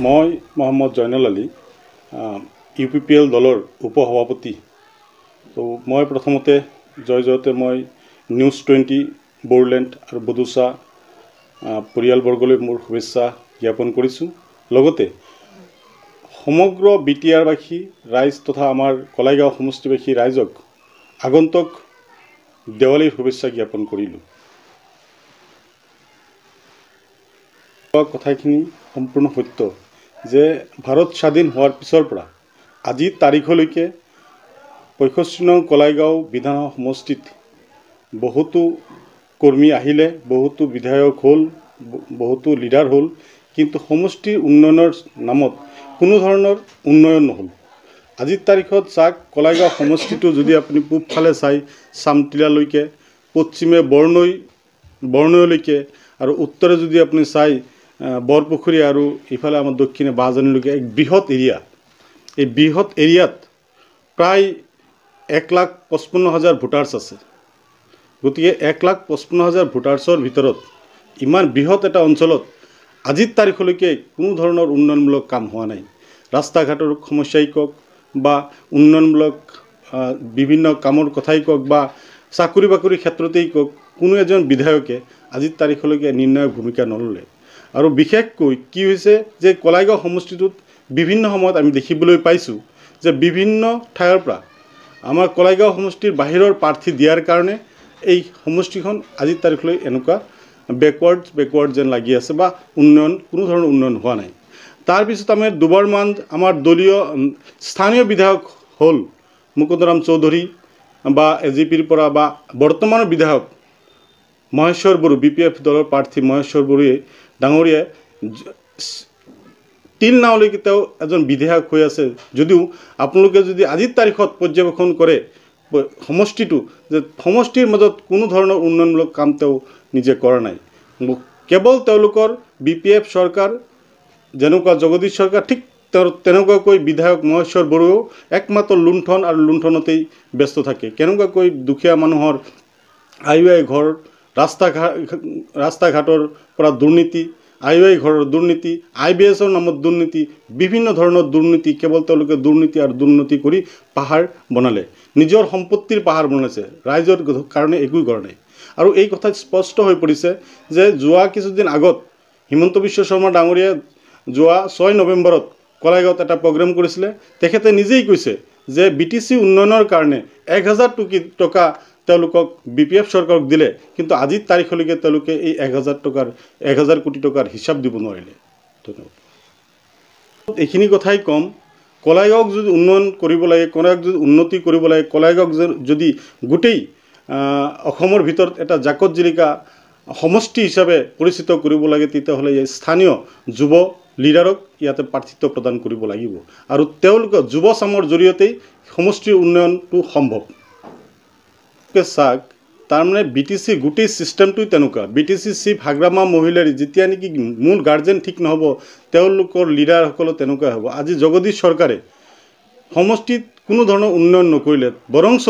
মই মোহাম্মদ জয়নুল আলী UPPL দলৰ উপসভাপতি। তো মই প্ৰথমতে জয়তে মই নিউজ 20 বড়োলেণ্ড আৰু বডোচা পৰিয়ালবৰ্গলৈ মোৰ শুভেচ্ছা জ্ঞাপন কৰিছোঁ। লগতে সমগ্ৰ BTR-বাসী ৰাইজ তথা আমাৰ কলাইগাঁও সমষ্টিবাসী ৰাইজক আগন্তুক দেৱালীৰ শুভেচ্ছা জ্ঞাপন কৰিলোঁ। কথাখিনি সম্পূৰ্ণ সত্য যে ভাৰত স্বাধীন হোৱাৰ পিছৰ পৰা আজিৰ তাৰিখলৈকে 65 নং কলাইগাঁও বিধানসভা সমষ্টিত বহুতো কৰ্মী আহিলে, বহুতো বিধায়ক হ'ল, বহুতো লিডাৰ হ'ল, কিন্তু সমষ্টিৰ উন্নয়নৰ নামত কোনো ধৰণৰ উন্নয়ন নহ'ল। আজিৰ তাৰিখত চাওক, কলাইগাঁও সমষ্টিটো যদি আপুনি পূবফালে চাই চামটিলালৈকে, পশ্চিমে বৰনৈলৈকে আৰু উত্তৰে যদি আপুনি চাই বৰপুখুৰী আৰু ইফালে আমাৰ দক্ষিণে বাহজানীলৈকে এক বৃহৎ এৰিয়া। এই বৃহৎ এৰিয়াত প্ৰায় 1,55,000 ভোটাৰ্ছ আছে। গতিকে 1,55,000 ভোটাৰ্ছৰ ভিতৰত ইমান বৃহৎ এটা অঞ্চলত আজিৰ তাৰিখলৈকে কোনো ধৰণৰ উন্নয়নমূলক কাম হোৱা নাই। ৰাস্তা ঘাটৰ সমস্যাই কওক বা উন্নয়নমূলক বিভিন্ন কামৰ কথাই কওক বা চাকৰি বাকৰিৰ ক্ষেত্ৰতেই কওক, কোনো এজন বিধায়কে আজিৰ তাৰিখলৈকে নিৰ্ণায়ক ভূমিকা নল'লে। আৰু বিশেষকৈ কি হৈছে যে কলাইগাঁও সমষ্টিটোত বিভিন্ন সময়ত আমি দেখিবলৈ পাইছোঁ যে বিভিন্ন ঠাইৰ পৰা আমাৰ কলাইগাঁও সমষ্টিৰ বাহিৰৰ প্ৰাৰ্থী দিয়াৰ কাৰণে এই সমষ্টিখন আজিৰ তাৰিখলৈ এনেকুৱা বেকৱাৰ্ড যেন লাগি আছে বা কোনো ধৰণৰ উন্নয়ন হোৱা নাই। তাৰপিছত আমি দুবাৰমান আমাৰ দলীয় স্থানীয় বিধায়ক হ'ল মুকুন্দৰাম চৌধুৰী বা AGPৰ পৰা বা বৰ্তমানৰ বিধায়ক মহেশ্বৰ বড়ো, BPF দলৰ প্ৰাৰ্থী মহেশ্বৰ বড়োৱে ডাঙৰীয়াই তিল নাওলৈকে তেওঁ এজন বিধায়ক হৈ আছে। যদিও আপোনালোকে যদি আজিৰ তাৰিখত পৰ্যবেক্ষণ কৰে সমষ্টিটো, যে সমষ্টিৰ মাজত কোনো ধৰণৰ উন্নয়নমূলক কাম তেওঁ নিজে কৰা নাই। কেৱল তেওঁলোকৰ BPF চৰকাৰ যেনেকুৱা জগদীশ চৰকাৰ, ঠিক তেনেকুৱাকৈ বিধায়ক মহেশ্বৰ বড়োৱেও একমাত্ৰ লুণ্ঠন আৰু লুণ্ঠনতেই ব্যস্ত থাকে। কেনেকুৱাকৈ দুখীয়া মানুহৰ আই ঘৰ, ৰাস্তা ঘাটৰ পৰা দুৰ্নীতি, আই ঘৰৰ দুৰ্নীতি, IBSৰ নামত দুৰ্নীতি, বিভিন্ন ধৰণৰ দুৰ্নীতি, কেৱল তেওঁলোকে দুৰ্নীতি আৰু দুৰ্নীতি কৰি পাহাৰ বনালে, নিজৰ সম্পত্তিৰ পাহাৰ বনাইছে, ৰাইজৰ কাৰণে একোই কৰা নাই। আৰু এই কথা স্পষ্ট হৈ পৰিছে যে যোৱা কিছুদিন আগত হিমন্ত বিশ্ব শৰ্মা ডাঙৰীয়াই যোৱা 6 নৱেম্বৰত কলাইগাঁৱত এটা প্ৰগ্ৰেম কৰিছিলে। তেখেতে নিজেই কৈছে যে BTC উন্নয়নৰ কাৰণে 1,000 টকা তেওঁলোকক BPF চৰকাৰক দিলে, কিন্তু আজিৰ তাৰিখলৈকে তেওঁলোকে এই 1,000 কোটি টকাৰ হিচাপ দিব নোৱাৰিলে। ধন্যবাদ। এইখিনি কথাই ক'ম, কলাইগাঁৱক যদি উন্নয়ন কৰিব লাগে, কলাইগাঁৱক যদি উন্নতি কৰিব লাগে, কলাইগাঁৱক যদি গোটেই অসমৰ ভিতৰত এটা জাকত জিলিকা সমষ্টি হিচাপে পৰিচিত কৰিব লাগে, তেতিয়াহ'লে এই স্থানীয় যুৱ লিডাৰক ইয়াতে প্ৰাৰ্থিত্ব প্ৰদান কৰিব লাগিব আৰু তেওঁলোকৰ যুৱ চামৰ জৰিয়তেই সমষ্টিৰ উন্নয়নটো সম্ভৱ। চাওক, তাৰমানে BTC গোটেই ছিষ্টেমটোই তেনেকুৱা। BTC চিফ হাগ্ৰামা মহিলাৰী যেতিয়া নেকি মূল গাৰ্জেন ঠিক নহ'ব, তেওঁলোকৰ লিডাৰসকলো তেনেকুৱাই হ'ব। আজি জগদীশ চৰকাৰে সমষ্টিত কোনো ধৰণৰ উন্নয়ন নকৰিলে, বৰঞ্চ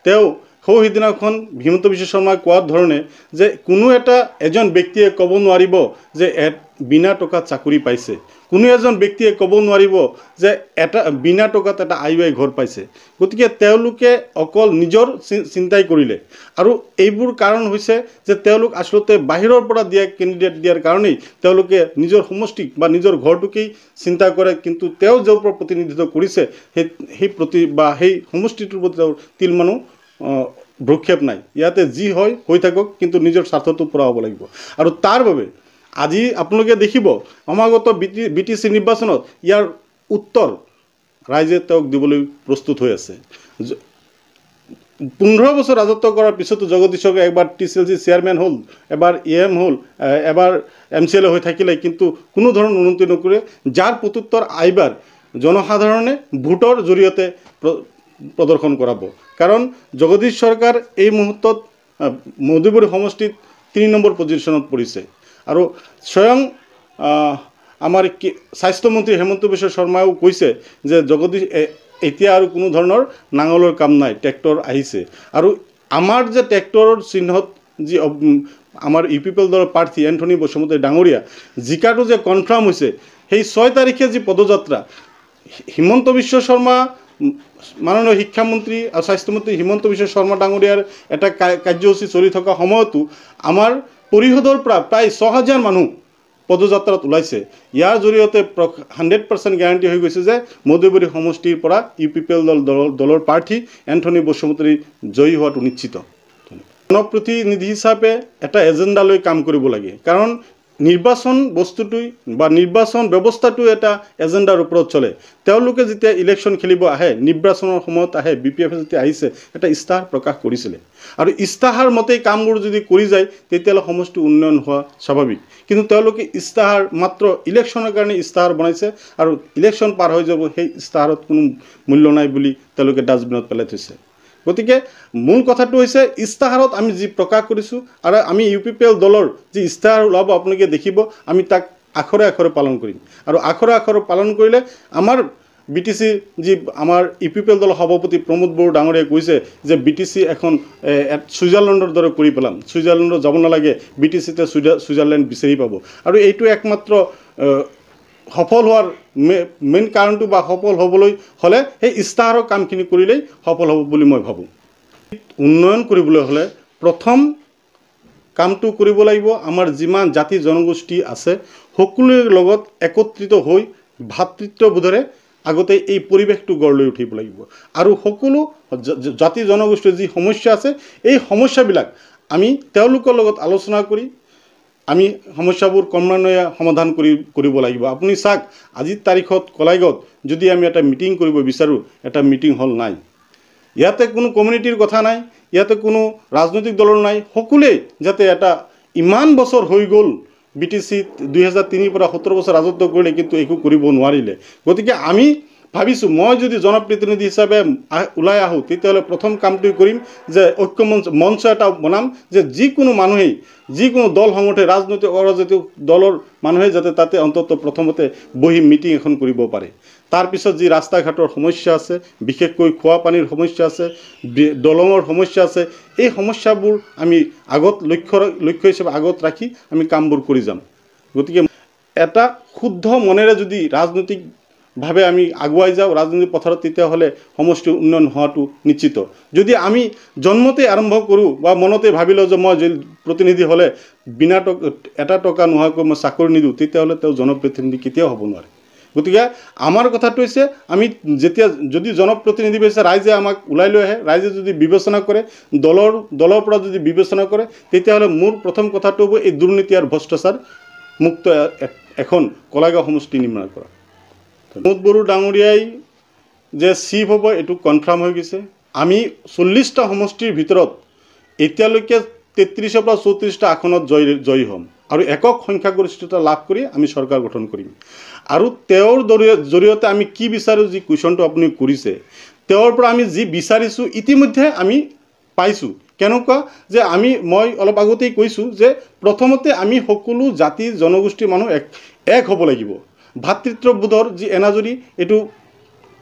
তেওঁ সেইদিনাখন হিমন্ত বিশ্ব শৰ্মাই কোৱাৰ ধৰণে যে কোনো এজন ব্যক্তিয়ে ক'ব নোৱাৰিব যে বিনা টকাত চাকৰি পাইছে, কোনো এজন ব্যক্তিয়ে ক'ব নোৱাৰিব যে বিনা টকাত এটা আই ঘৰ পাইছে। গতিকে তেওঁলোকে অকল নিজৰ চিন্তাই কৰিলে আৰু এইবোৰ কাৰণ হৈছে যে তেওঁলোক আচলতে বাহিৰৰ পৰা দিয়া কেণ্ডিডেট দিয়াৰ কাৰণেই তেওঁলোকে নিজৰ সমষ্টিক বা নিজৰ ঘৰটোকেই চিন্তা কৰে, কিন্তু তেওঁ য'ৰ পৰা প্ৰতিনিধিত্ব কৰিছে সেই সমষ্টিটোৰ প্ৰতি তেওঁৰ তিলমানো ভ্ৰক্ষেপ নাই। ইয়াতে যি হয় হৈ থাকক, কিন্তু নিজৰ স্বাৰ্থটো পূৰা হ'ব লাগিব। আৰু তাৰ বাবে আজি আপোনালোকে দেখিব সমাগত BTC নিৰ্বাচনত ইয়াৰ উত্তৰ ৰাইজে তেওঁক দিবলৈ প্ৰস্তুত হৈ আছে। 15 বছৰ ৰাজত্ব কৰাৰ পিছতো জগদীশ চৰকাৰ এবাৰ TCLC চেয়াৰমেন হ'ল, এবাৰ AM হ'ল, এবাৰ MCLA হৈ থাকিলে, কিন্তু কোনো ধৰণৰ উন্নতি নকৰে। যাৰ প্ৰত্যুত্তৰ এইবাৰ জনসাধাৰণে ভোটৰ জৰিয়তে প্ৰদৰ্শন কৰাব। কাৰণ জগদীশ চৰকাৰ এই মুহূৰ্তত মধুপুৰী সমষ্টিত 3 নম্বৰ পজিশ্যনত পৰিছে আৰু স্বয়ং আমাৰ স্বাস্থ্যমন্ত্ৰী হিমন্ত বিশ্ব শৰ্মাও কৈছে যে জগদীশ এতিয়া আৰু কোনো ধৰণৰ নাঙলৰ কাম নাই, ট্ৰেক্টৰ আহিছে। আৰু আমাৰ যে ট্ৰেক্টৰৰ চিহ্নত যি আমাৰ UPPL দলৰ প্ৰাৰ্থী এন্থনী বসুমতাৰী ডাঙৰীয়া জিকাটো যে কনফাৰ্ম হৈছে, সেই 6 তাৰিখে যি পদযাত্ৰা হিমন্ত বিশ্ব শৰ্মা মাননীয় শিক্ষামন্ত্ৰী আৰু স্বাস্থ্যমন্ত্ৰী হিমন্ত বিশ্ব শৰ্মা ডাঙৰীয়াৰ এটা কাৰ্যসূচী চলি থকা সময়তো আমাৰ পৰিষদৰ পৰা প্ৰায় 6,000 মানুহ পদযাত্ৰাত ওলাইছে। ইয়াৰ জৰিয়তে 100% গ্যাৰাণ্টি হৈ গৈছে যে মধুবৰী সমষ্টিৰ পৰা UPPL দলৰ প্ৰাৰ্থী এন্থনী বসুমতাৰী জয়ী হোৱাটো নিশ্চিত। জনপ্ৰতিনিধি হিচাপে এটা এজেণ্ডা লৈ কাম কৰিব লাগে, কাৰণ নিৰ্বাচন বস্তুটোই বা নিৰ্বাচন ব্যৱস্থাটো এটা এজেণ্ডাৰ ওপৰত চলে। তেওঁলোকে যেতিয়া ইলেকশ্যন খেলিব আহে, নিৰ্বাচনৰ সময়ত আহে, BPF যেতিয়া আহিছে এটা ইস্তাহাৰ প্ৰকাশ কৰিছিলে, আৰু ইস্তাহাৰ মতেই কামবোৰ যদি কৰি যায় তেতিয়াহ'লে সমষ্টি উন্নয়ন হোৱা স্বাভাৱিক। কিন্তু তেওঁলোকে ইস্তাহাৰ মাত্ৰ ইলেকশ্যনৰ কাৰণে ইস্তাহাৰ বনাইছে, আৰু ইলেকশ্যন পাৰ হৈ যাব সেই ইস্তাহাৰত কোনো মূল্য নাই বুলি তেওঁলোকে ডাষ্টবিনত পেলাই থৈছে। গতিকে মূল কথাটো হৈছে ইস্তাহাৰত আমি যি প্ৰকাশ কৰিছোঁ আৰু আমি UPPL দলৰ যি ইস্তাহাৰ ওলাব আপোনালোকে দেখিব, আমি তাক আখৰে আখৰে পালন কৰিম। আৰু আখৰে আখৰে পালন কৰিলে আমাৰ BTC যি আমাৰ UPPL দলৰ সভাপতি প্ৰমোদ বড়ো ডাঙৰীয়াই কৈছে যে BTC এখন ছুইজাৰলেণ্ডৰ দৰে কৰি পেলাম, ছুইজাৰলেণ্ডত যাব নালাগে, BTCতে ছুইজাৰলেণ্ড বিচাৰি পাব। আৰু এইটো একমাত্ৰ সফল হোৱাৰ মেইন কাৰণটো বা সফল হ'বলৈ হ'লে সেই ইস্তাহাৰৰ কামখিনি কৰিলেই সফল হ'ব বুলি মই ভাবোঁ। উন্নয়ন কৰিবলৈ হ'লে প্ৰথম কামটো কৰিব লাগিব আমাৰ যিমান জাতি জনগোষ্ঠী আছে সকলোৰে লগত একত্ৰিত হৈ ভাতৃত্ববোধেৰে আগতে এই পৰিৱেশটো গঢ় লৈ উঠিব লাগিব। আৰু সকলো জাতি জনগোষ্ঠীৰ যি সমস্যা আছে এই সমস্যাবিলাক আমি তেওঁলোকৰ লগত আলোচনা কৰি আমি সমস্যাবোৰ ক্ৰমান্বয়ে সমাধান কৰিব লাগিব। আপুনি চাওক, আজিৰ তাৰিখত কলাইগাঁৱত যদি আমি এটা মিটিং কৰিব বিচাৰোঁ, এটা মিটিং হল নাই। ইয়াতে কোনো কমিউনিটিৰ কথা নাই, ইয়াতে কোনো ৰাজনৈতিক দলৰ নাই, সকলোৱে যাতে এটা ইমান বছৰ হৈ গ'ল BTC 2003 পৰা 17 বছৰ ৰাজত্ব কৰিলে কিন্তু একো কৰিব নোৱাৰিলে। গতিকে আমি ভাবিছোঁ মই যদি জনপ্ৰতিনিধি হিচাপে ওলাই আহোঁ তেতিয়াহ'লে প্ৰথম কামটো কৰিম যে ঐক্য মঞ্চ এটা বনাম, যে যিকোনো মানুহেই যিকোনো দল সংগঠন ৰাজনৈতিক অৰাজনৈতিক দলৰ মানুহে যাতে তাতে অন্ততঃ প্ৰথমতে বহি মিটিং এখন কৰিব পাৰে। তাৰপিছত যি ৰাস্তা ঘাটৰ সমস্যা আছে, বিশেষকৈ খোৱা পানীৰ সমস্যা আছে, দলঙৰ সমস্যা আছে, এই সমস্যাবোৰ আমি আগত লক্ষ্য হিচাপে আগত ৰাখি আমি কামবোৰ কৰি যাম। গতিকে এটা শুদ্ধ মনেৰে যদি ৰাজনৈতিকভাৱে আমি আগুৱাই যাওঁ ৰাজনৈতিক পথাৰত, তেতিয়াহ'লে সমষ্টিৰ উন্নয়ন হোৱাটো নিশ্চিত। যদি আমি জন্মতে আৰম্ভ কৰোঁ বা মনতে ভাবি লওঁ যে মই প্ৰতিনিধি হ'লে বিনা এটা টকা নোহোৱাকৈ মই চাকৰি নিদিওঁ, তেতিয়াহ'লে তেওঁ জনপ্ৰতিনিধি কেতিয়াও হ'ব নোৱাৰে। গতিকে আমাৰ কথাটো হৈছে আমি যেতিয়া যদি জনপ্ৰতিনিধি হৈছে ৰাইজে আমাক ওলাই লৈ আহে, ৰাইজে যদি বিবেচনা কৰে, দলৰ পৰা যদি বিবেচনা কৰে, তেতিয়াহ'লে মোৰ প্ৰথম কথাটো হ'ব এই দুৰ্নীতি আৰু ভ্ৰষ্টাচাৰ মুক্ত এখন কলাইগাঁও সমষ্টি নিৰ্মাণ কৰা। প্ৰমোদ বড়ো ডাঙৰীয়াই যে চিফ হ'ব এইটো কনফাৰ্ম হৈ গৈছে। আমি 40টা সমষ্টিৰ ভিতৰত এতিয়ালৈকে 33ৰ পৰা 34টা আসনত জয়ী হ'ম আৰু একক সংখ্যাগৰিষ্ঠতা লাভ কৰি আমি চৰকাৰ গঠন কৰিম। আৰু তেওঁৰ জৰিয়তে আমি কি বিচাৰোঁ, যি কুৱেশ্যনটো আপুনি কৰিছে, তেওঁৰ পৰা আমি যি বিচাৰিছোঁ ইতিমধ্যে আমি পাইছোঁ। কেনেকুৱা যে মই অলপ আগতেই কৈছোঁ যে প্ৰথমতে আমি সকলো জাতি জনগোষ্ঠীৰ মানুহ এক হ'ব লাগিব। ভাতৃত্ববোধৰ যি এনাজৰী এইটো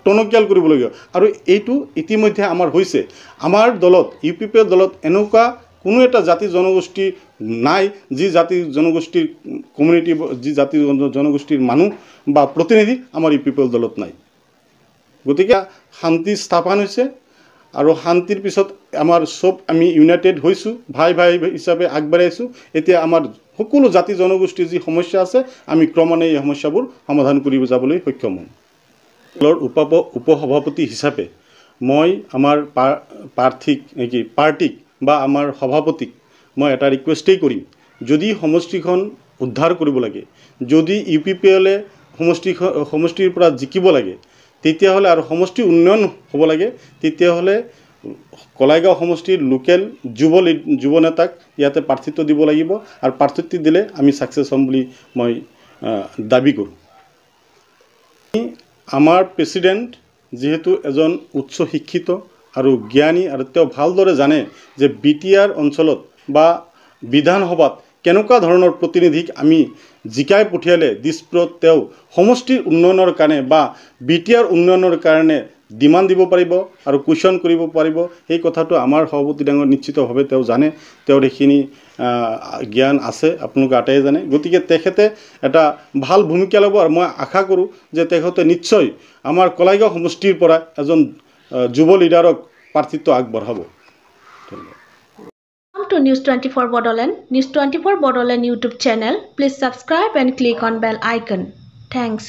টনকিয়াল কৰিব লাগিব, আৰু এইটো ইতিমধ্যে আমাৰ হৈছে। আমাৰ দলত UPPL দলত এনেকুৱা কোনো এটা জাতি জনগোষ্ঠী নাই যি জাতি জনগোষ্ঠীৰ কমিউনিটি, যি জাতি জনগোষ্ঠীৰ মানুহ বা প্ৰতিনিধি আমাৰ UPPL দলত নাই। গতিকে শান্তি স্থাপন হৈছে আৰু শান্তিৰ পিছত আমাৰ চব আমি ইউনাইটেড হৈছোঁ, ভাই হিচাপে আগবাঢ়াইছোঁ। এতিয়া আমাৰ সকলো জাতি জনগোষ্ঠীৰ যি সমস্যা আছে আমি ক্ৰমান্বয়ে এই সমস্যাবোৰ সমাধান কৰিব যাবলৈ সক্ষম হ'ম। দলৰ উপসভাপতি হিচাপে মই আমাৰ পাৰ্টিক বা আমাৰ সভাপতিক মই এটা ৰিকুৱেষ্টেই কৰিম, যদি সমষ্টিখন উদ্ধাৰ কৰিব লাগে, যদি UPPLে সমষ্টিৰ পৰা জিকিব লাগে, তেতিয়াহ'লে আৰু সমষ্টি উন্নয়ন হ'ব লাগে, তেতিয়াহ'লে কলাইগাঁও সমষ্টিৰ লোকেল যুৱ নেতাক ইয়াতে প্ৰাৰ্থিত্ব দিব লাগিব, আৰু প্ৰাৰ্থিত্ব দিলে আমি ছাকচেছ হ'ম বুলি মই দাবী কৰোঁ। আমাৰ প্ৰেচিডেণ্ট যিহেতু এজন উচ্চ শিক্ষিত আৰু জ্ঞানী, আৰু তেওঁ ভালদৰে জানে যে BTR অঞ্চলত বা বিধানসভাত কেনেকুৱা ধৰণৰ প্ৰতিনিধিক আমি জিকাই পঠিয়ালে দিছপুৰত তেওঁ সমষ্টিৰ উন্নয়নৰ কাৰণে বা BTR উন্নয়নৰ কাৰণে ডিমাণ্ড দিব পাৰিব আৰু কুৱেশ্যন কৰিব পাৰিব সেই কথাটো আমাৰ সভাপতি ডাঙৰ নিশ্চিতভাৱে তেওঁ জানে তেওঁৰ এইখিনি জ্ঞান আছে আপোনালোকে আটাইয়ে জানে গতিকে তেখেতে এটা ভাল ভূমিকা ল'ব আৰু মই আশা কৰোঁ যে তেখেতে নিশ্চয় আমাৰ কলাইগাঁও সমষ্টিৰ পৰা এজন যুৱ লিডাৰক প্ৰাৰ্থিত্ব আগবঢ়াব Welcome to News 24 Bodoland. News 24 Bodoland YouTube channel. Please subscribe and click on bell icon. Thanks.